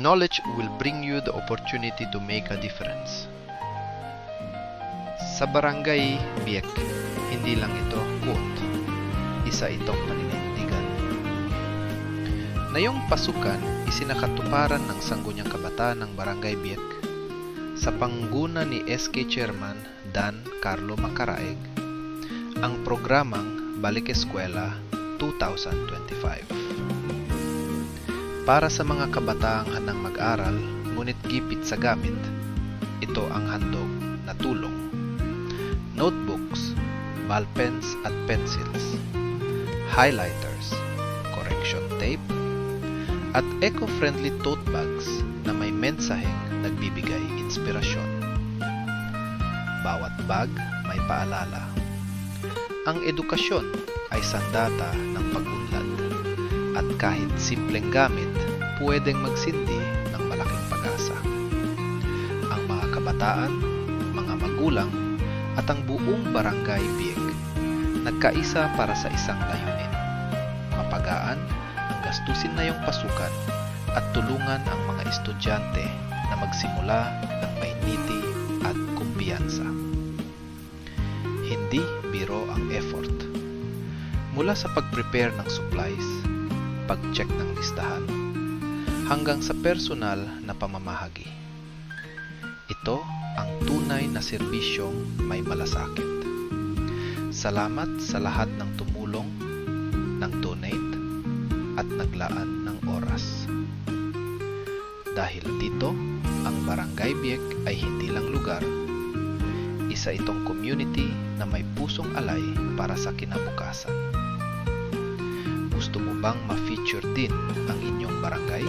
Knowledge will bring you the opportunity to make a difference. Sa Barangay Biek, hindi lang ito quote, isa itong paninindigan. Ngayong pasukan, isinakatuparan ng Sangguniang Kabataan ng Barangay Biek sa pangguna ni SK Chairman Dan Carlo Macaraeg ang programang Balik Eskwela 2025. Para sa mga kabataang handang mag-aral ngunit gipit sa gamit, ito ang handog na tulong. Notebooks, ballpens at pencils, highlighters, correction tape, at eco-friendly tote bags na may mensaheng nagbibigay inspirasyon. Bawat bag may paalala. Ang edukasyon ay sandata ng pag-unlad at kahit simpleng gamit, pwedeng magsindi ng malaking pag-asa. Ang mga kabataan, mga magulang, at ang buong Barangay Biek nagkaisa para sa isang layunin. Mapagaan ang gastusin na yung pasukan at tulungan ang mga estudyante na magsimula ng may niti at kumpiyansa. Hindi biro ang effort. Mula sa pag-prepare ng supplies, pag-check ng listahan, hanggang sa personal na pamamahagi. Ito ang tunay na serbisyong may malasakit. Salamat sa lahat ng tumulong, nag-donate, at naglaan ng oras. Dahil dito, ang Barangay Biek ay hindi lang lugar, isa itong community na may pusong alay para sa kinabukasan. Gusto mo bang ma-feature din ang inyong barangay?